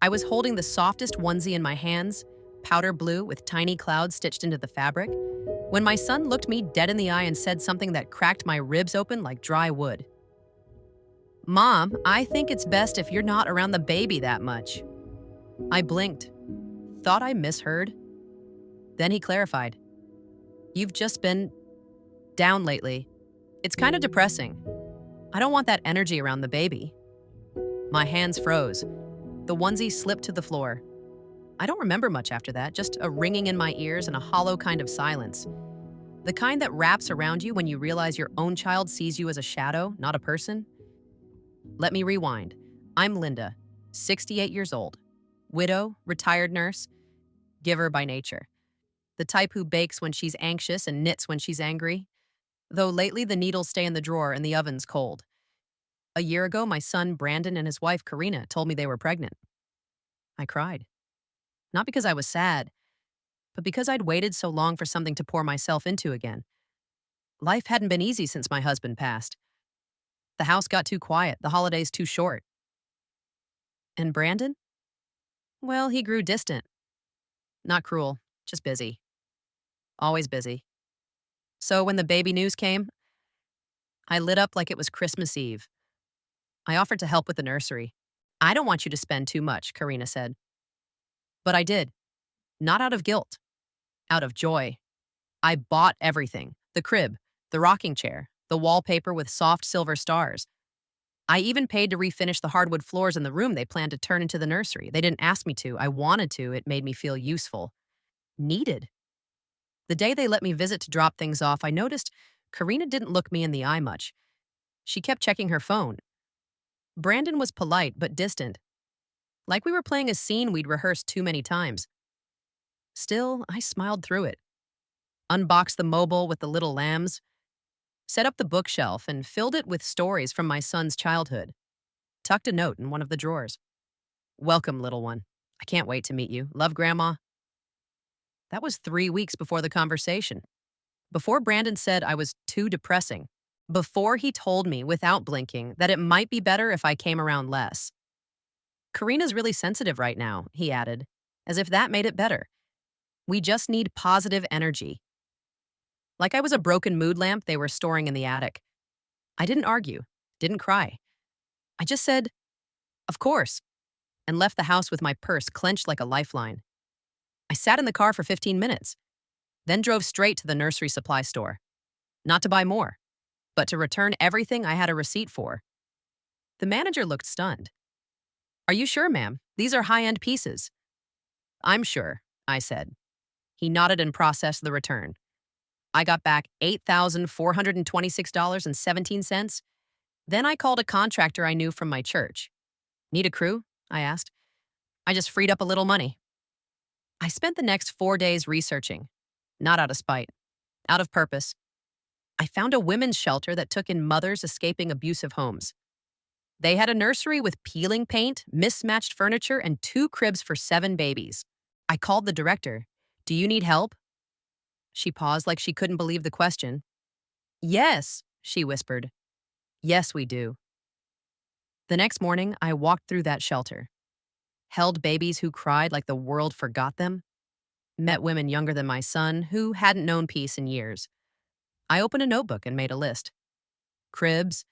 I was holding the softest onesie in my hands, powder blue with tiny clouds stitched into the fabric, when my son looked me dead in the eye and said something that cracked my ribs open like dry wood. "Mom, I think it's best if you're not around the baby that much." I blinked, thought I misheard. Then he clarified. "You've just been down lately. It's kind of depressing. I don't want that energy around the baby." My hands froze. The onesie slipped to the floor. I don't remember much after that, just a ringing in my ears and a hollow kind of silence. The kind that wraps around you when you realize your own child sees you as a shadow, not a person. Let me rewind. I'm Linda, 68 years old, widow, retired nurse, giver by nature. The type who bakes when she's anxious and knits when she's angry. Though lately the needles stay in the drawer and the oven's cold. A year ago, my son Brandon and his wife Karina told me they were pregnant. I cried. Not because I was sad, but because I'd waited so long for something to pour myself into again. Life hadn't been easy since my husband passed. The house got too quiet, the holidays too short. And Brandon? Well, he grew distant. Not cruel, just busy. Always busy. So when the baby news came, I lit up like it was Christmas Eve. I offered to help with the nursery. "I don't want you to spend too much," Karina said. But I did. Not out of guilt. Out of joy. I bought everything. The crib, the rocking chair, the wallpaper with soft silver stars. I even paid to refinish the hardwood floors in the room they planned to turn into the nursery. They didn't ask me to. I wanted to. It made me feel useful. Needed. The day they let me visit to drop things off, I noticed Karina didn't look me in the eye much. She kept checking her phone. Brandon was polite but distant, like we were playing a scene we'd rehearsed too many times. Still, I smiled through it. Unboxed the mobile with the little lambs, set up the bookshelf, and filled it with stories from my son's childhood. Tucked a note in one of the drawers. "Welcome, little one. I can't wait to meet you. Love, Grandma." That was 3 weeks before the conversation. Before Brandon said I was too depressing. Before he told me, without blinking, that it might be better if I came around less. "Karina's really sensitive right now," he added, as if that made it better. "We just need positive energy." Like I was a broken mood lamp they were storing in the attic. I didn't argue, didn't cry. I just said, "Of course," and left the house with my purse clenched like a lifeline. I sat in the car for 15 minutes, then drove straight to the nursery supply store. Not to buy more, but to return everything I had a receipt for. The manager looked stunned. "Are you sure, ma'am? These are high-end pieces." "I'm sure," I said. He nodded and processed the return. I got back $8,426.17. Then I called a contractor I knew from my church. "Need a crew?" I asked. "I just freed up a little money." I spent the next 4 days researching, not out of spite, out of purpose. I found a women's shelter that took in mothers escaping abusive homes. They had a nursery with peeling paint, mismatched furniture, and 2 cribs for 7 babies. I called the director. "Do you need help?" She paused like she couldn't believe the question. "Yes," she whispered. "Yes, we do." The next morning, I walked through that shelter. Held babies who cried like the world forgot them. Met women younger than my son who hadn't known peace in years. I opened a notebook and made a list. Cribs,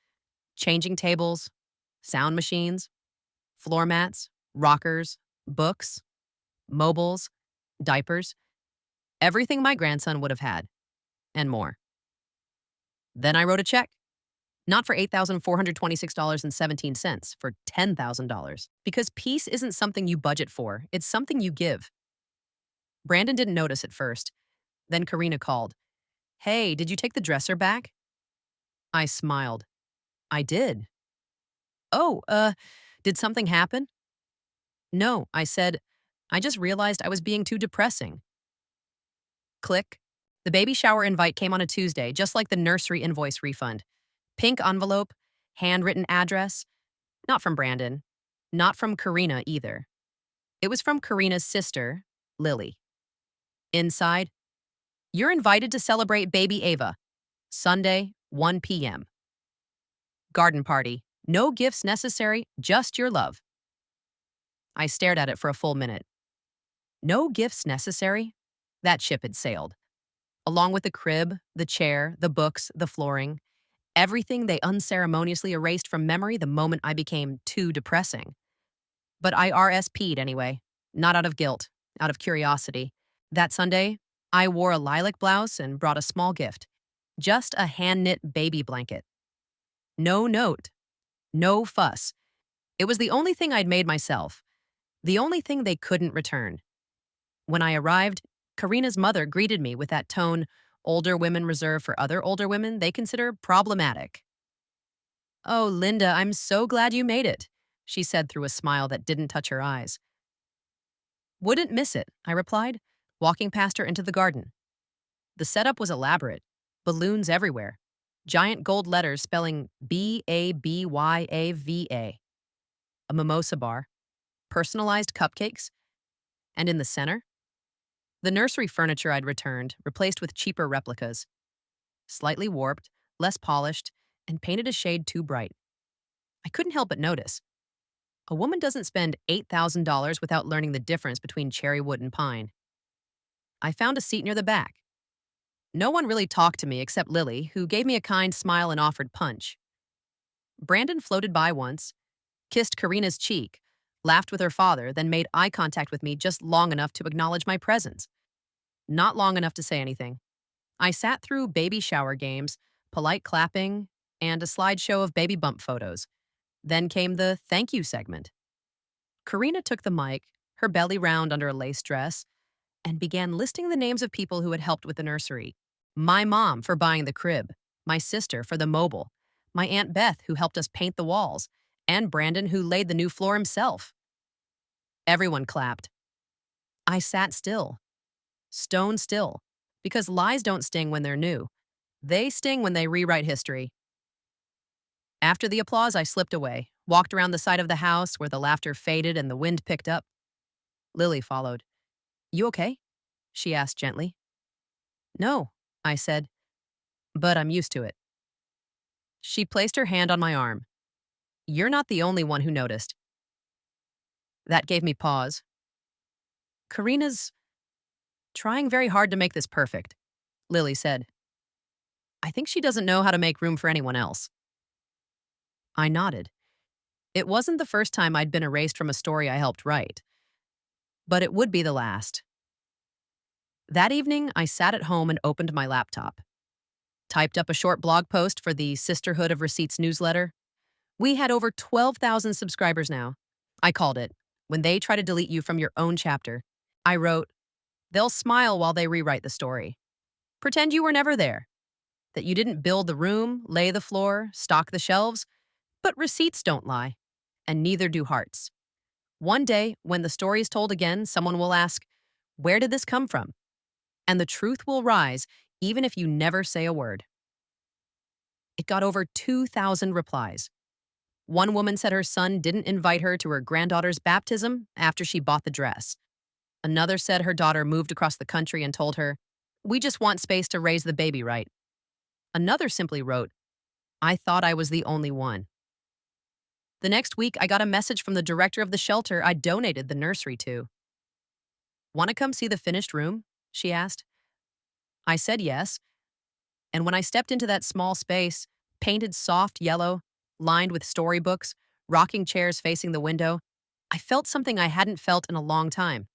changing tables, sound machines, floor mats, rockers, books, mobiles, diapers, everything my grandson would have had, and more. Then I wrote a check. Not for $8,426.17, for $10,000. Because peace isn't something you budget for, it's something you give. Brandon didn't notice at first. Then Karina called. "Hey, did you take the dresser back?" I smiled. "I did." "Oh, did something happen?" "No," I said. "I just realized I was being too depressing." Click. The baby shower invite came on a Tuesday, just like the nursery invoice refund. Pink envelope, handwritten address. Not from Brandon. Not from Karina either. It was from Karina's sister, Lily. Inside, "You're invited to celebrate baby Ava. Sunday, 1 p.m. Garden party. No gifts necessary, just your love." I stared at it for a full minute. No gifts necessary? That ship had sailed. Along with the crib, the chair, the books, the flooring, everything they unceremoniously erased from memory the moment I became too depressing. But I RSP'd anyway, not out of guilt, out of curiosity. That Sunday, I wore a lilac blouse and brought a small gift. Just a hand-knit baby blanket. No note. No fuss. It was the only thing I'd made myself. The only thing they couldn't return. When I arrived, Karina's mother greeted me with that tone older women reserve for other older women they consider problematic. "Oh, Linda, I'm so glad you made it," she said through a smile that didn't touch her eyes. "Wouldn't miss it," I replied, walking past her into the garden. The setup was elaborate. Balloons everywhere. Giant gold letters spelling BABYAVA. A mimosa bar. Personalized cupcakes. And in the center, the nursery furniture I'd returned, replaced with cheaper replicas. Slightly warped, less polished, and painted a shade too bright. I couldn't help but notice. A woman doesn't spend $8,000 without learning the difference between cherry wood and pine. I found a seat near the back. No one really talked to me except Lily, who gave me a kind smile and offered punch. Brandon floated by once, kissed Karina's cheek, laughed with her father, then made eye contact with me just long enough to acknowledge my presence. Not long enough to say anything. I sat through baby shower games, polite clapping, and a slideshow of baby bump photos. Then came the thank you segment. Karina took the mic, her belly round under a lace dress, and began listing the names of people who had helped with the nursery. My mom for buying the crib, my sister for the mobile, my Aunt Beth who helped us paint the walls, and Brandon who laid the new floor himself. Everyone clapped. I sat still, stone still, because lies don't sting when they're new. They sting when they rewrite history. After the applause, I slipped away, walked around the side of the house where the laughter faded and the wind picked up. Lily followed. "You okay?" she asked gently. "No," I said, "but I'm used to it." She placed her hand on my arm. "You're not the only one who noticed." That gave me pause. "Karina's trying very hard to make this perfect," Lily said. "I think she doesn't know how to make room for anyone else." I nodded. It wasn't the first time I'd been erased from a story I helped write, but it would be the last. That evening, I sat at home and opened my laptop. Typed up a short blog post for the Sisterhood of Receipts newsletter. We had over 12,000 subscribers now. I called it, "When They Try to Delete You from Your Own Chapter." I wrote, "They'll smile while they rewrite the story. Pretend you were never there. That you didn't build the room, lay the floor, stock the shelves. But receipts don't lie. And neither do hearts. One day, when the story is told again, someone will ask, 'Where did this come from?' And the truth will rise, even if you never say a word." It got over 2,000 replies. One woman said her son didn't invite her to her granddaughter's baptism after she bought the dress. Another said her daughter moved across the country and told her, "We just want space to raise the baby right." Another simply wrote, "I thought I was the only one." The next week, I got a message from the director of the shelter I donated the nursery to. "Want to come see the finished room?" she asked. I said yes, and when I stepped into that small space, painted soft yellow, lined with storybooks, rocking chairs facing the window, I felt something I hadn't felt in a long time.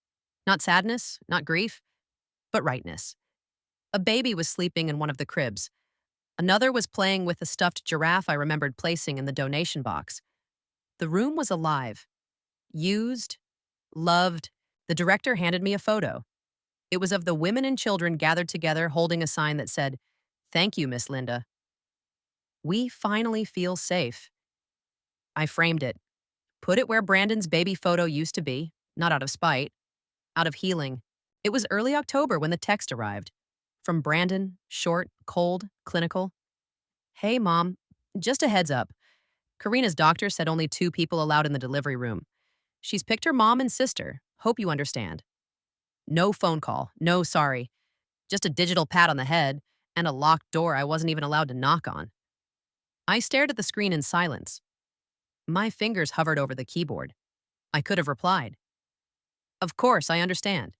Not sadness, not grief, but rightness. A baby was sleeping in one of the cribs. Another was playing with a stuffed giraffe I remembered placing in the donation box. The room was alive. Used, loved. The director handed me a photo. It was of the women and children gathered together holding a sign that said, "Thank you, Miss Linda. We finally feel safe." I framed it, put it where Brandon's baby photo used to be, not out of spite, out of healing. It was early October when the text arrived. From Brandon, short, cold, clinical. "Hey, Mom, just a heads up. Karina's doctor said only 2 people allowed in the delivery room. She's picked her mom and sister. Hope you understand. No phone call, no sorry. Just a digital pat on the head and a locked door I wasn't even allowed to knock on." I stared at the screen in silence. My fingers hovered over the keyboard. I could have replied, "Of course, I understand.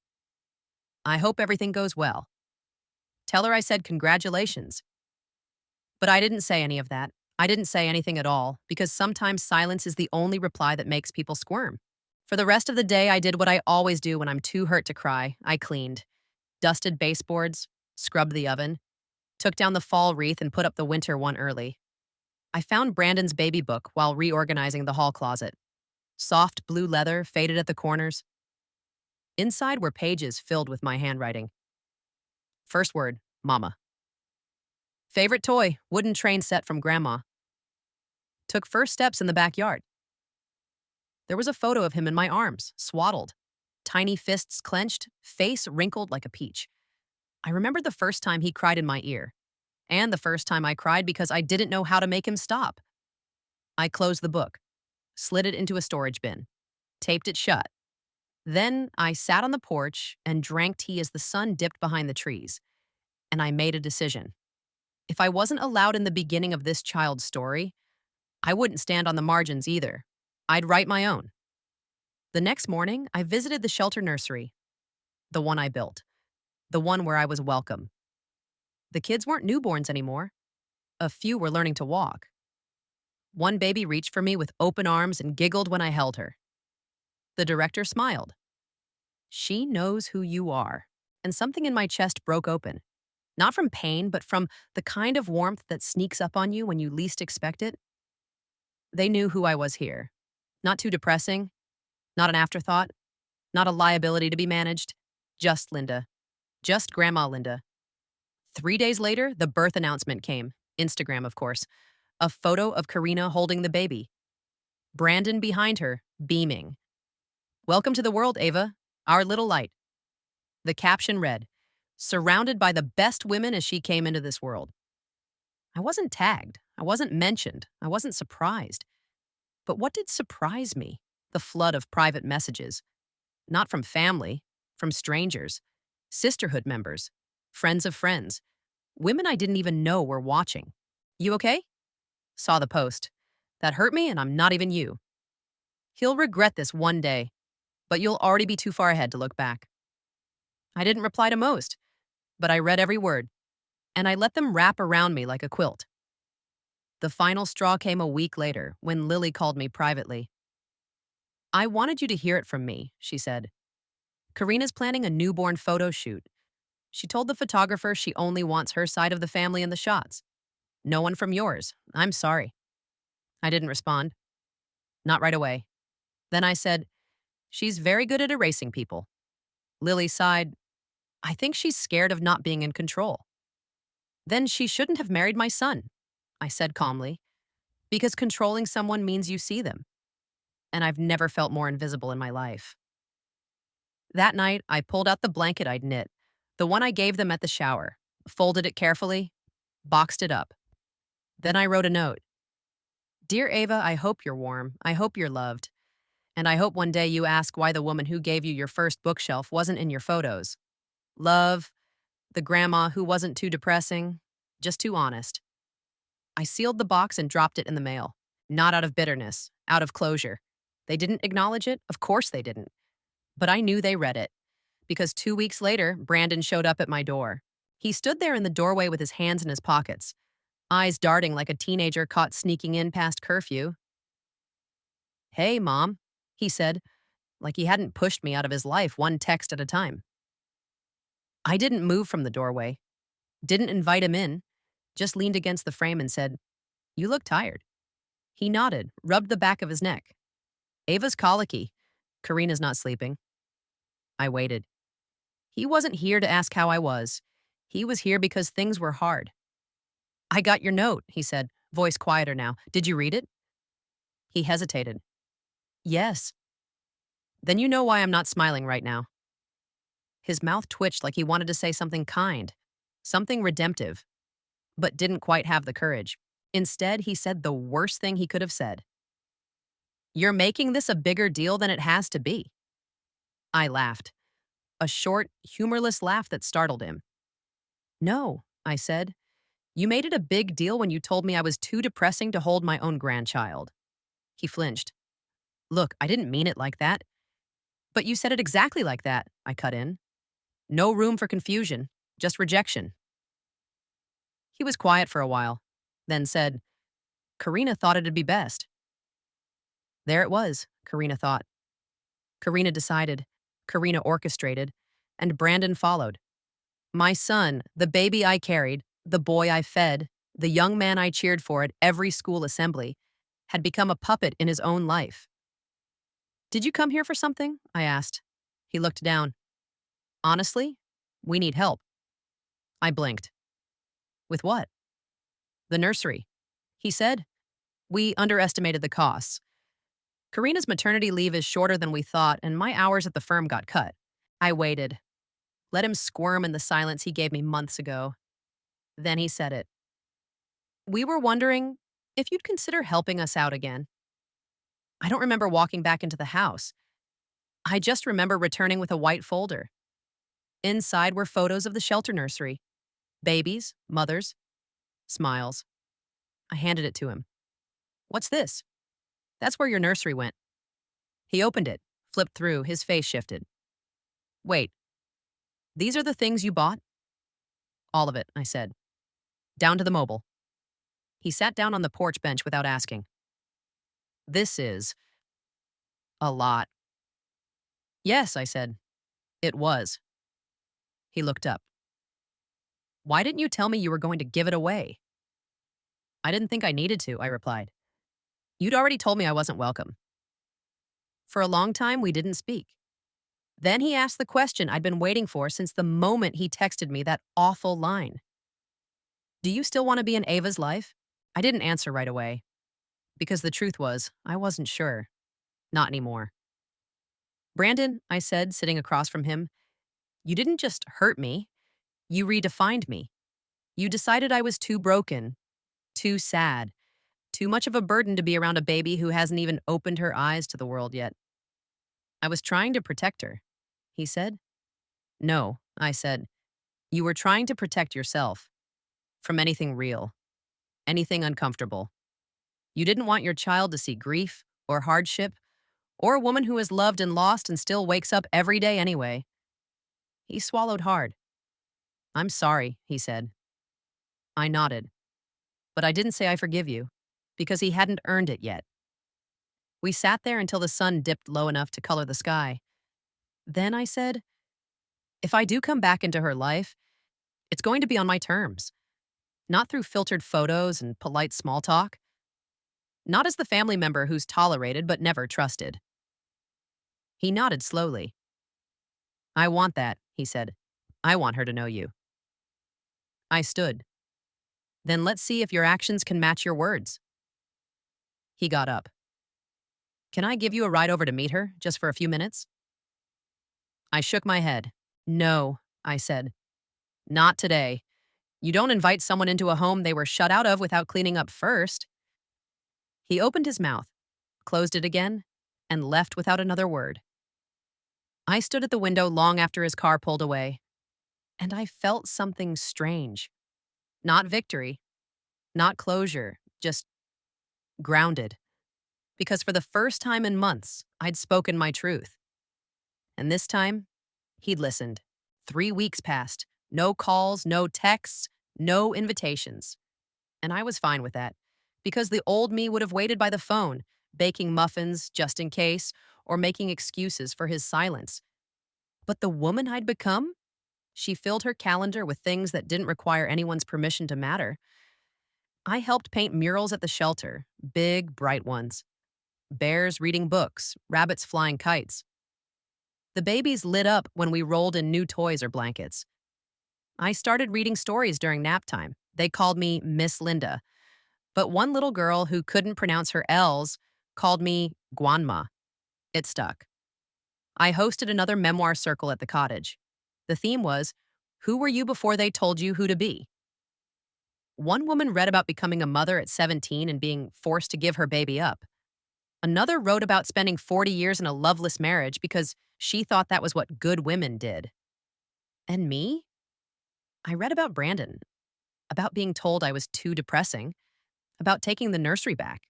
I hope everything goes well. Tell her I said congratulations." But I didn't say any of that. I didn't say anything at all, because sometimes silence is the only reply that makes people squirm. For the rest of the day, I did what I always do when I'm too hurt to cry. I cleaned, dusted baseboards, scrubbed the oven, took down the fall wreath and put up the winter one early. I found Brandon's baby book while reorganizing the hall closet. Soft blue leather, faded at the corners. Inside were pages filled with my handwriting. First word, Mama. Favorite toy, wooden train set from Grandma. Took first steps in the backyard. There was a photo of him in my arms, swaddled. Tiny fists clenched, face wrinkled like a peach. I remembered the first time he cried in my ear, and the first time I cried because I didn't know how to make him stop. I closed the book, slid it into a storage bin, taped it shut. Then I sat on the porch and drank tea as the sun dipped behind the trees, and I made a decision. If I wasn't allowed in the beginning of this child's story, I wouldn't stand on the margins either. I'd write my own. The next morning, I visited the shelter nursery, the one I built, the one where I was welcome. The kids weren't newborns anymore. A few were learning to walk. One baby reached for me with open arms and giggled when I held her. The director smiled. She knows who you are. And something in my chest broke open. Not from pain, but from the kind of warmth that sneaks up on you when you least expect it. They knew who I was here. Not too depressing, not an afterthought, not a liability to be managed. Just Linda. Just Grandma Linda. 3 days later, the birth announcement came. Instagram, of course. A photo of Karina holding the baby. Brandon behind her, beaming. "Welcome to the world, Ava, our little light." The caption read, "Surrounded by the best women as she came into this world." I wasn't tagged. I wasn't mentioned. I wasn't surprised. But what did surprise me? The flood of private messages. Not from family, from strangers, sisterhood members, friends of friends, women I didn't even know were watching. "You okay?" Saw the post. "That hurt me and I'm not even you. He'll regret this one day, but you'll already be too far ahead to look back." I didn't reply to most, but I read every word, and I let them wrap around me like a quilt. The final straw came a week later when Lily called me privately. "I wanted you to hear it from me," she said. "Karina's planning a newborn photo shoot. She told the photographer she only wants her side of the family in the shots. No one from yours. I'm sorry." I didn't respond. Not right away. Then I said, "She's very good at erasing people." Lily sighed. "I think she's scared of not being in control." "Then she shouldn't have married my son," I said calmly, "because controlling someone means you see them. And I've never felt more invisible in my life." That night, I pulled out the blanket I'd knit, the one I gave them at the shower, folded it carefully, boxed it up. Then I wrote a note. "Dear Ava, I hope you're warm. I hope you're loved. And I hope one day you ask why the woman who gave you your first bookshelf wasn't in your photos. Love, the grandma who wasn't too depressing, just too honest." I sealed the box and dropped it in the mail. Not out of bitterness, out of closure. They didn't acknowledge it? Of course they didn't. But I knew they read it. Because 2 weeks later, Brandon showed up at my door. He stood there in the doorway with his hands in his pockets, eyes darting like a teenager caught sneaking in past curfew. "Hey, Mom," he said, like he hadn't pushed me out of his life one text at a time. I didn't move from the doorway, didn't invite him in, just leaned against the frame and said, "You look tired." He nodded, rubbed the back of his neck. "Ava's colicky. Karina's not sleeping." I waited. He wasn't here to ask how I was. He was here because things were hard. "I got your note," he said, voice quieter now. "Did you read it?" He hesitated. "Yes." "Then you know why I'm not smiling right now." His mouth twitched like he wanted to say something kind, something redemptive, but didn't quite have the courage. Instead, he said the worst thing he could have said. "You're making this a bigger deal than it has to be." I laughed, a short, humorless laugh that startled him. "No," I said. "You made it a big deal when you told me I was too depressing to hold my own grandchild." He flinched. Look, I didn't mean it like that. But you said it exactly like that, I cut in. No room for confusion, just rejection. He was quiet for a while, then said, Karina thought it'd be best. There it was, Karina thought. Karina decided. Karina orchestrated. And Brandon followed. My son, the baby I carried, the boy I fed, the young man I cheered for at every school assembly, had become a puppet in his own life. Did you come here for something? I asked. He looked down. Honestly, we need help. I blinked. With what? The nursery. He said. We underestimated the costs. Karina's maternity leave is shorter than we thought, and my hours at the firm got cut. I waited. Let him squirm in the silence he gave me months ago. Then he said it. We were wondering if you'd consider helping us out again. I don't remember walking back into the house. I just remember returning with a white folder. Inside were photos of the shelter nursery. Babies, mothers, smiles. I handed it to him. What's this? That's where your nursery went. He opened it, flipped through, his face shifted. Wait, these are the things you bought? All of it, I said. Down to the mobile. He sat down on the porch bench without asking. This is a lot. Yes, I said. It was. He looked up. Why didn't you tell me you were going to give it away? I didn't think I needed to, I replied. You'd already told me I wasn't welcome. For a long time, we didn't speak. Then he asked the question I'd been waiting for since the moment he texted me that awful line. Do you still want to be in Ava's life? I didn't answer right away. Because the truth was, I wasn't sure. Not anymore. Brandon, I said, sitting across from him, you didn't just hurt me. You redefined me. You decided I was too broken, too sad, too much of a burden to be around a baby who hasn't even opened her eyes to the world yet. I was trying to protect her, he said. No, I said. You were trying to protect yourself from anything real, anything uncomfortable. You didn't want your child to see grief or hardship or a woman who has loved and lost and still wakes up every day anyway. He swallowed hard. I'm sorry, he said. I nodded. But I didn't say I forgive you, because he hadn't earned it yet. We sat there until the sun dipped low enough to color the sky. Then I said, if I do come back into her life, it's going to be on my terms. Not through filtered photos and polite small talk. Not as the family member who's tolerated but never trusted. He nodded slowly. I want that, he said. I want her to know you. I stood. Then let's see if your actions can match your words. He got up. Can I give you a ride over to meet her, just for a few minutes? I shook my head. No, I said. Not today. You don't invite someone into a home they were shut out of without cleaning up first. He opened his mouth, closed it again, and left without another word. I stood at the window long after his car pulled away, and I felt something strange. Not victory, not closure, just grounded. Because for the first time in months, I'd spoken my truth. And this time, he'd listened. 3 weeks passed. No calls, no texts, no invitations. And I was fine with that, because the old me would have waited by the phone, baking muffins just in case, or making excuses for his silence. But the woman I'd become? She filled her calendar with things that didn't require anyone's permission to matter. I helped paint murals at the shelter, big, bright ones. Bears reading books, rabbits flying kites. The babies lit up when we rolled in new toys or blankets. I started reading stories during nap time. They called me Miss Linda. But one little girl who couldn't pronounce her L's called me Guanma. It stuck. I hosted another memoir circle at the cottage. The theme was, who were you before they told you who to be? One woman read about becoming a mother at 17 and being forced to give her baby up. Another wrote about spending 40 years in a loveless marriage because she thought that was what good women did. And me? I read about Brandon, about being told I was too depressing, about taking the nursery back.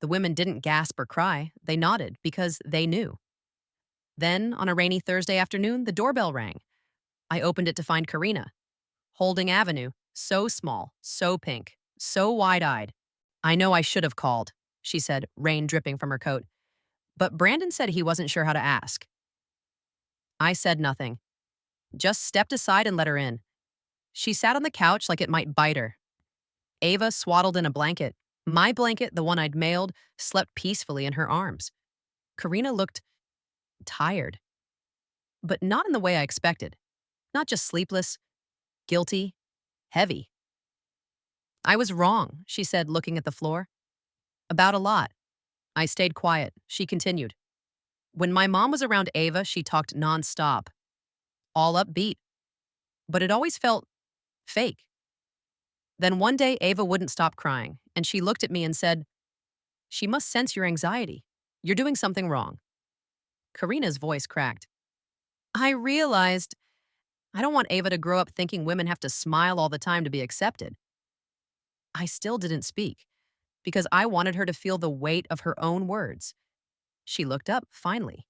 The women didn't gasp or cry, they nodded because they knew. Then, on a rainy Thursday afternoon, the doorbell rang. I opened it to find Karina, holding Avenue, so small, so pink, so wide eyed. I know I should have called, she said, rain dripping from her coat. But Brandon said he wasn't sure how to ask. I said nothing, just stepped aside and let her in. She sat on the couch like it might bite her. Ava, swaddled in a blanket, my blanket, the one I'd mailed, slept peacefully in her arms. Karina looked tired, but not in the way I expected. Not just sleepless, guilty, heavy. I was wrong, she said, looking at the floor. About a lot. I stayed quiet. She continued. When my mom was around Ava, she talked nonstop, all upbeat, but it always felt fake. Then one day, Ava wouldn't stop crying, and she looked at me and said, "She must sense your anxiety. You're doing something wrong." Karina's voice cracked. I realized I don't want Ava to grow up thinking women have to smile all the time to be accepted. I still didn't speak because I wanted her to feel the weight of her own words. She looked up, finally.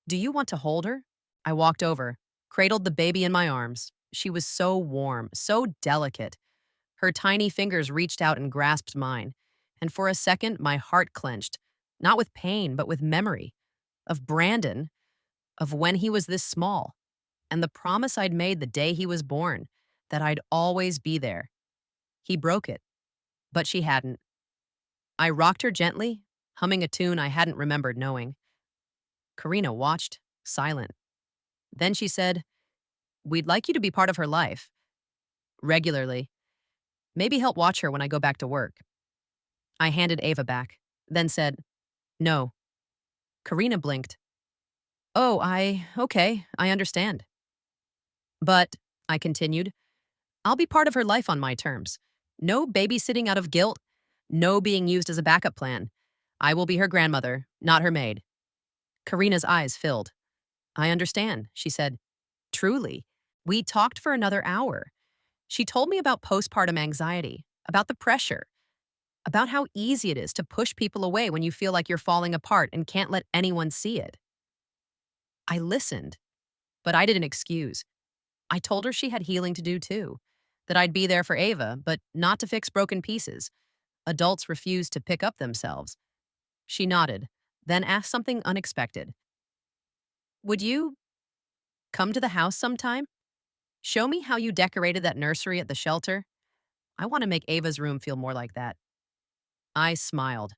Do you want to hold her? I walked over, cradled the baby in my arms. She was so warm, so delicate. Her tiny fingers reached out and grasped mine. And for a second, my heart clenched, not with pain, but with memory of Brandon, of when he was this small, and the promise I'd made the day he was born, that I'd always be there. He broke it, but she hadn't. I rocked her gently, humming a tune I hadn't remembered knowing. Karina watched, silent. Then she said, "We'd like you to be part of her life. Regularly. Maybe help watch her when I go back to work." I handed Ava back, then said, "No." Karina blinked. Okay, I understand. But, I continued, I'll be part of her life on my terms. No babysitting out of guilt, no being used as a backup plan. I will be her grandmother, not her maid. Karina's eyes filled. I understand, she said. Truly. We talked for another hour. She told me about postpartum anxiety, about the pressure, about how easy it is to push people away when you feel like you're falling apart and can't let anyone see it. I listened, but I didn't excuse. I told her she had healing to do too, that I'd be there for Ava, but not to fix broken pieces. Adults refuse to pick up themselves. She nodded, then asked something unexpected. Would you come to the house sometime? Show me how you decorated that nursery at the shelter. I want to make Ava's room feel more like that. I smiled.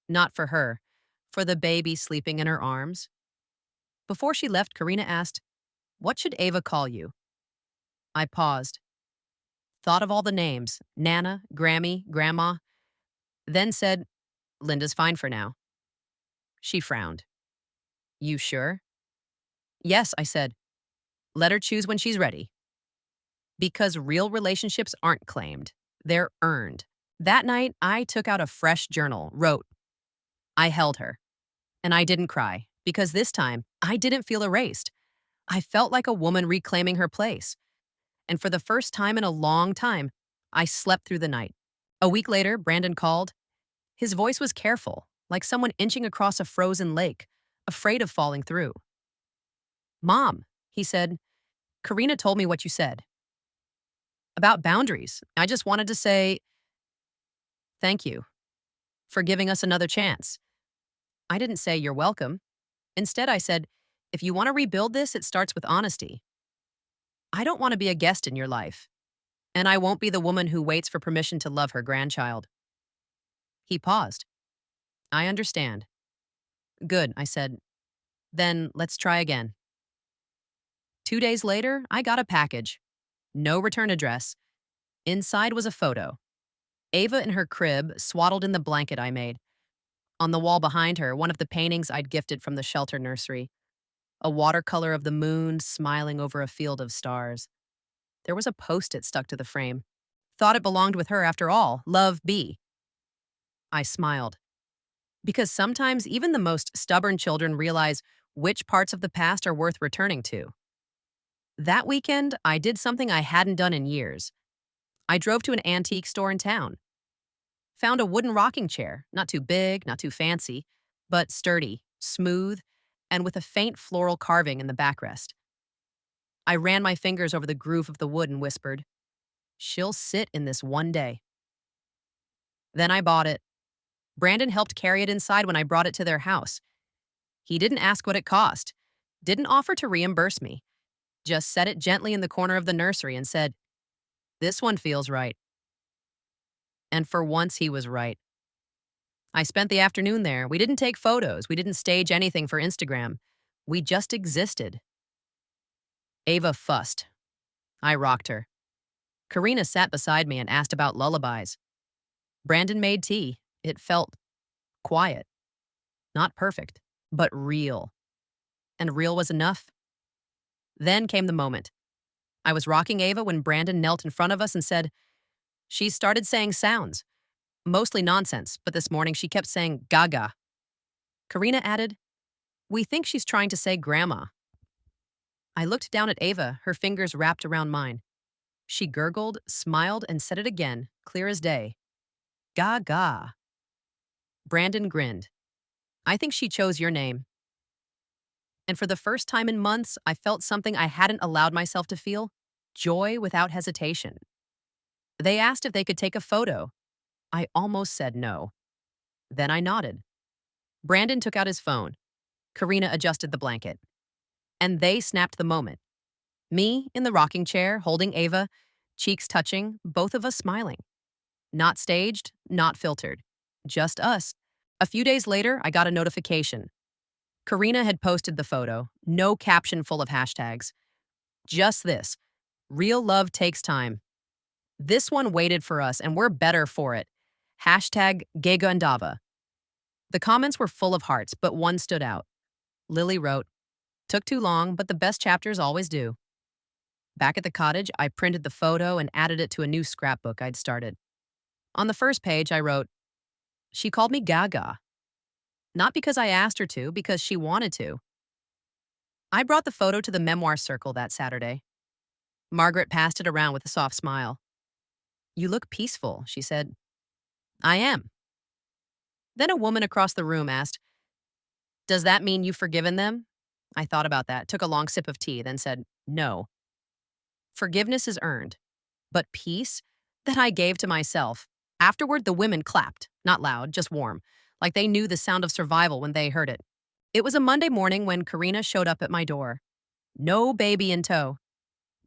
Not for her, for the baby sleeping in her arms. Before she left, Karina asked, what should Ava call you? I paused, thought of all the names, Nana, Grammy, Grandma, then said, Linda's fine for now. She frowned. You sure? Yes, I said. Let her choose when she's ready. Because real relationships aren't claimed, they're earned. That night, I took out a fresh journal, wrote, I held her. And I didn't cry, because this time, I didn't feel erased. I felt like a woman reclaiming her place. And for the first time in a long time, I slept through the night. A week later, Brandon called. His voice was careful, like someone inching across a frozen lake, afraid of falling through. Mom, he said, Karina told me what you said. About boundaries, I just wanted to say thank you for giving us another chance. I didn't say you're welcome. Instead, I said, if you want to rebuild this, it starts with honesty. I don't want to be a guest in your life, and I won't be the woman who waits for permission to love her grandchild. He paused. I understand. Good, I said. Then let's try again. 2 days later, I got a package. No return address. Inside was a photo. Ava in her crib, swaddled in the blanket I made. On the wall behind her, one of the paintings I'd gifted from the shelter nursery. A watercolor of the moon smiling over a field of stars. There was a post-it stuck to the frame. Thought it belonged with her after all. Love, B. I smiled. Because sometimes even the most stubborn children realize which parts of the past are worth returning to. That weekend, I did something I hadn't done in years. I drove to an antique store in town. Found a wooden rocking chair, not too big, not too fancy, but sturdy, smooth, and with a faint floral carving in the backrest. I ran my fingers over the groove of the wood and whispered, "She'll sit in this one day." Then I bought it. Brandon helped carry it inside when I brought it to their house. He didn't ask what it cost, didn't offer to reimburse me, just set it gently in the corner of the nursery and said, "This one feels right." And for once, he was right. I spent the afternoon there. We didn't take photos. We didn't stage anything for Instagram. We just existed. Ava fussed. I rocked her. Karina sat beside me and asked about lullabies. Brandon made tea. It felt quiet. Not perfect, but real. And real was enough. Then came the moment. I was rocking Ava when Brandon knelt in front of us and said, "She started saying sounds. Mostly nonsense, but this morning she kept saying gaga." Karina added, "We think she's trying to say grandma." I looked down at Ava, her fingers wrapped around mine. She gurgled, smiled, and said it again, clear as day. Gaga. Brandon grinned. "I think she chose your name." And for the first time in months, I felt something I hadn't allowed myself to feel, joy without hesitation. They asked if they could take a photo. I almost said no. Then I nodded. Brandon took out his phone. Karina adjusted the blanket. And they snapped the moment. Me in the rocking chair, holding Ava, cheeks touching, both of us smiling. Not staged, not filtered. Just us. A few days later, I got a notification. Karina had posted the photo, no caption full of hashtags. Just this. Real love takes time. This one waited for us, and we're better for it. Hashtag Gegundava. The comments were full of hearts, but one stood out. Lily wrote, "Took too long, but the best chapters always do." Back at the cottage, I printed the photo and added it to a new scrapbook I'd started. On the first page, I wrote, "She called me Gaga. Not because I asked her to, because she wanted to." I brought the photo to the memoir circle that Saturday. Margaret passed it around with a soft smile. "You look peaceful," she said. "I am." Then a woman across the room asked, "Does that mean you've forgiven them?" I thought about that, took a long sip of tea, then said, "No. Forgiveness is earned, but peace, that I gave to myself." Afterward, the women clapped, not loud, just warm, like they knew the sound of survival when they heard it. It was a Monday morning when Karina showed up at my door. No baby in tow.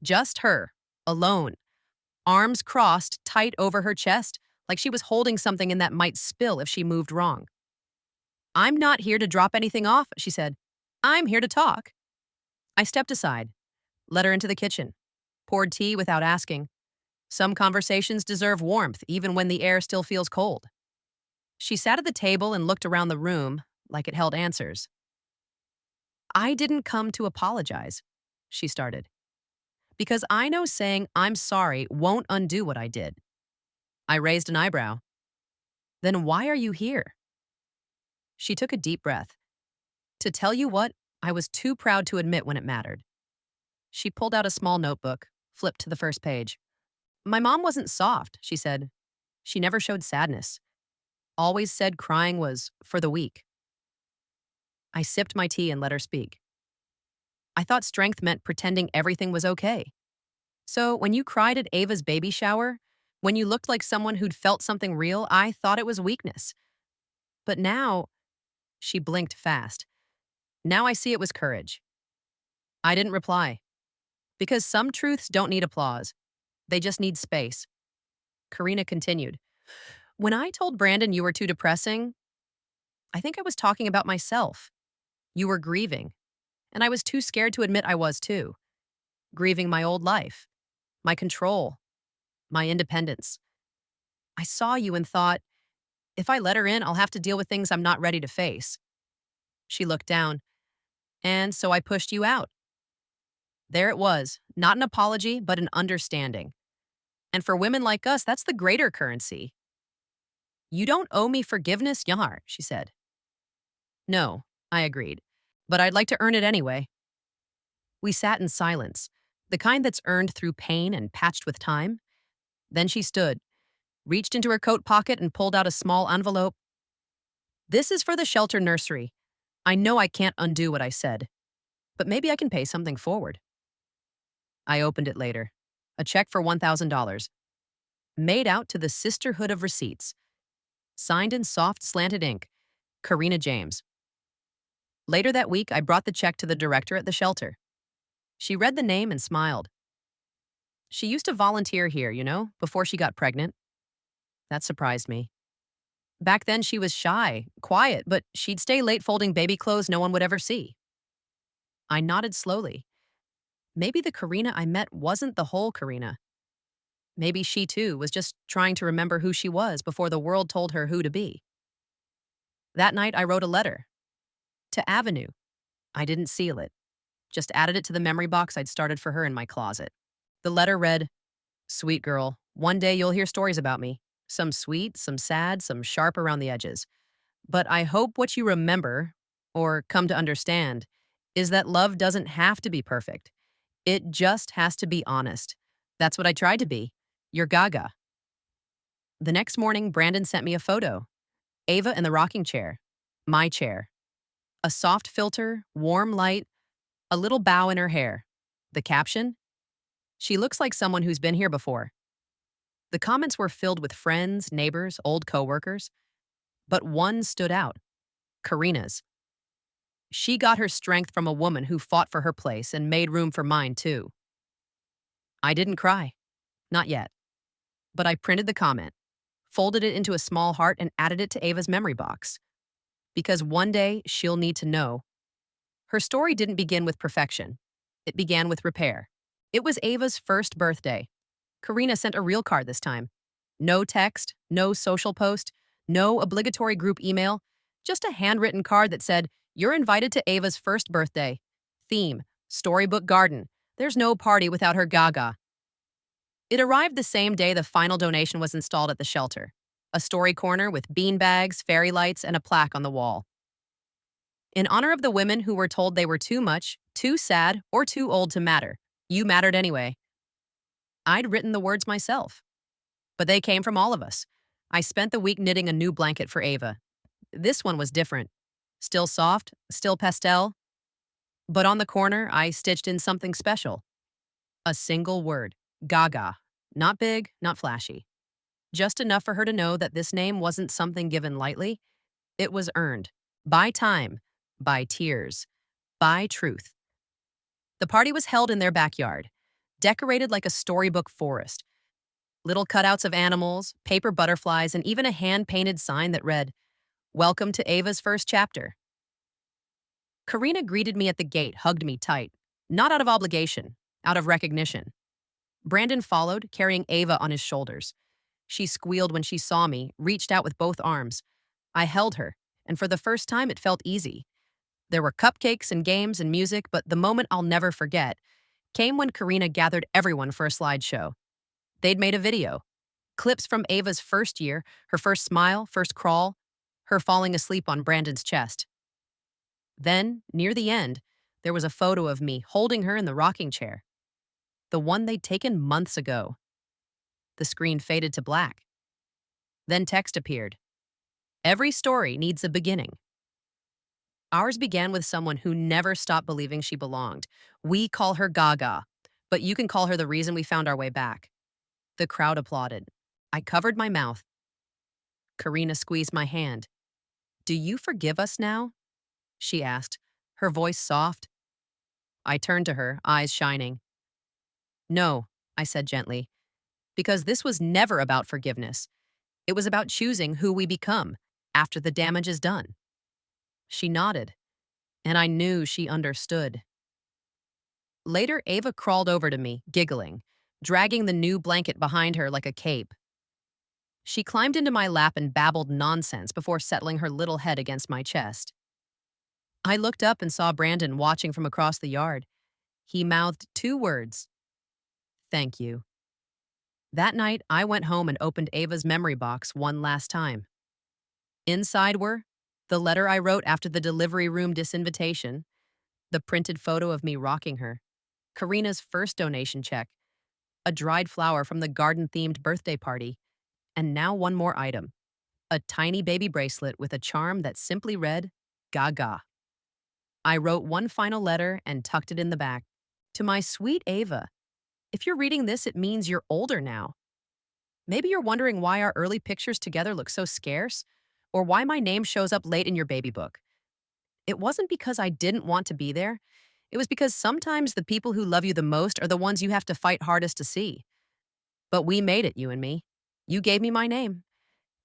Just her, alone, arms crossed tight over her chest, like she was holding something in that might spill if she moved wrong. "I'm not here to drop anything off," she said. "I'm here to talk." I stepped aside, let her into the kitchen, poured tea without asking. Some conversations deserve warmth, even when the air still feels cold. She sat at the table and looked around the room like it held answers. "I didn't come to apologize," she started, "because I know saying I'm sorry won't undo what I did." I raised an eyebrow. "Then why are you here?" She took a deep breath. "To tell you what, I was too proud to admit when it mattered." She pulled out a small notebook, flipped to the first page. "My mom wasn't soft," she said. "She never showed sadness. Always said crying was for the weak." I sipped my tea and let her speak. "I thought strength meant pretending everything was okay. So when you cried at Ava's baby shower, when you looked like someone who'd felt something real, I thought it was weakness. But now," she blinked fast, "now I see it was courage." I didn't reply, because some truths don't need applause. They just need space. Karina continued, "When I told Brandon you were too depressing, I think I was talking about myself. You were grieving, and I was too scared to admit I was too. Grieving my old life, my control, my independence. I saw you and thought, if I let her in, I'll have to deal with things I'm not ready to face." She looked down. "And so I pushed you out." There it was, not an apology, but an understanding. And for women like us, that's the greater currency. "You don't owe me forgiveness, Yar," she said. "No," I agreed, "but I'd like to earn it anyway." We sat in silence, the kind that's earned through pain and patched with time. Then she stood, reached into her coat pocket and pulled out a small envelope. This is for the shelter nursery. I know I can't undo what I said, but maybe I can pay something forward. I opened it later. A check for $1,000, made out to the Sisterhood of Receipts, signed in soft slanted ink, Karina James. Later that week, I brought the check to the director at the shelter. She read the name and smiled. She used to volunteer here, before she got pregnant. That surprised me. Back then, she was shy, quiet, but she'd stay late folding baby clothes no one would ever see. I nodded slowly. Maybe the Karina I met wasn't the whole Karina. Maybe she, too, was just trying to remember who she was before the world told her who to be. That night, I wrote a letter. To Avenue. I didn't seal it. Just added it to the memory box I'd started for her in my closet. The letter read, "Sweet girl, one day you'll hear stories about me. Some sweet, some sad, some sharp around the edges. But I hope what you remember, or come to understand, is that love doesn't have to be perfect. It just has to be honest. That's what I tried to be. Your Gaga." The next morning, Brandon sent me a photo. Ava in the rocking chair. My chair. A soft filter, warm light, a little bow in her hair. The caption? She looks like someone who's been here before. The comments were filled with friends, neighbors, old coworkers. But one stood out. Karina's. She got her strength from a woman who fought for her place and made room for mine, too. I didn't cry. Not yet. But I printed the comment, folded it into a small heart, and added it to Ava's memory box. Because one day she'll need to know. Her story didn't begin with perfection. It began with repair. It was Ava's first birthday. Karina sent a real card this time. No text, no social post, no obligatory group email, just a handwritten card that said, "You're invited to Ava's first birthday. Theme, storybook garden. There's no party without her Gaga." It arrived the same day the final donation was installed at the shelter. A story corner with beanbags, fairy lights, and a plaque on the wall. In honor of the women who were told they were too much, too sad, or too old to matter. You mattered anyway. I'd written the words myself. But they came from all of us. I spent the week knitting a new blanket for Ava. This one was different. Still soft, still pastel. But on the corner, I stitched in something special. A single word. Gaga. Not big, not flashy. Just enough for her to know that this name wasn't something given lightly. It was earned. By time. By tears. By truth. The party was held in their backyard, decorated like a storybook forest. Little cutouts of animals, paper butterflies, and even a hand-painted sign that read, "Welcome to Ava's first chapter." Karina greeted me at the gate, hugged me tight. Not out of obligation, out of recognition. Brandon followed, carrying Ava on his shoulders. She squealed when she saw me, reached out with both arms. I held her, and for the first time it felt easy. There were cupcakes and games and music, but the moment I'll never forget came when Karina gathered everyone for a slideshow. They'd made a video. Clips from Ava's first year, her first smile, first crawl, her falling asleep on Brandon's chest. Then, near the end, there was a photo of me holding her in the rocking chair. The one they'd taken months ago. The screen faded to black. Then text appeared. Every story needs a beginning. Ours began with someone who never stopped believing she belonged. We call her Gaga, but you can call her the reason we found our way back. The crowd applauded. I covered my mouth. Karina squeezed my hand. "Do you forgive us now?" she asked, her voice soft. I turned to her, eyes shining. "No," I said gently, "because this was never about forgiveness. It was about choosing who we become after the damage is done." She nodded, and I knew she understood. Later, Ava crawled over to me, giggling, dragging the new blanket behind her like a cape. She climbed into my lap and babbled nonsense before settling her little head against my chest. I looked up and saw Brandon watching from across the yard. He mouthed 2 words. "Thank you." That night, I went home and opened Ava's memory box one last time. Inside were the letter I wrote after the delivery room disinvitation, the printed photo of me rocking her, Karina's first donation check, a dried flower from the garden-themed birthday party, And now one more item, a tiny baby bracelet with a charm that simply read, Gaga. I wrote one final letter and tucked it in the back. To my sweet Ava, if you're reading this, it means you're older now. Maybe you're wondering why our early pictures together look so scarce, or why my name shows up late in your baby book. It wasn't because I didn't want to be there. It was because sometimes the people who love you the most are the ones you have to fight hardest to see. But we made it, you and me. You gave me my name,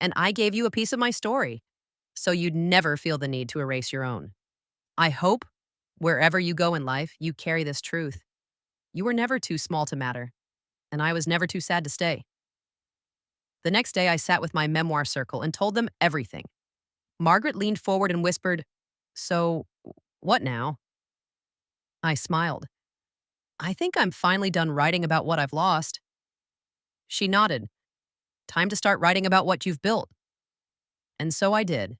and I gave you a piece of my story, so you'd never feel the need to erase your own. I hope, wherever you go in life, you carry this truth. You were never too small to matter, and I was never too sad to stay. The next day, I sat with my memoir circle and told them everything. Margaret leaned forward and whispered, "So, what now?" I smiled. "I think I'm finally done writing about what I've lost." She nodded. "Time to start writing about what you've built." And so I did.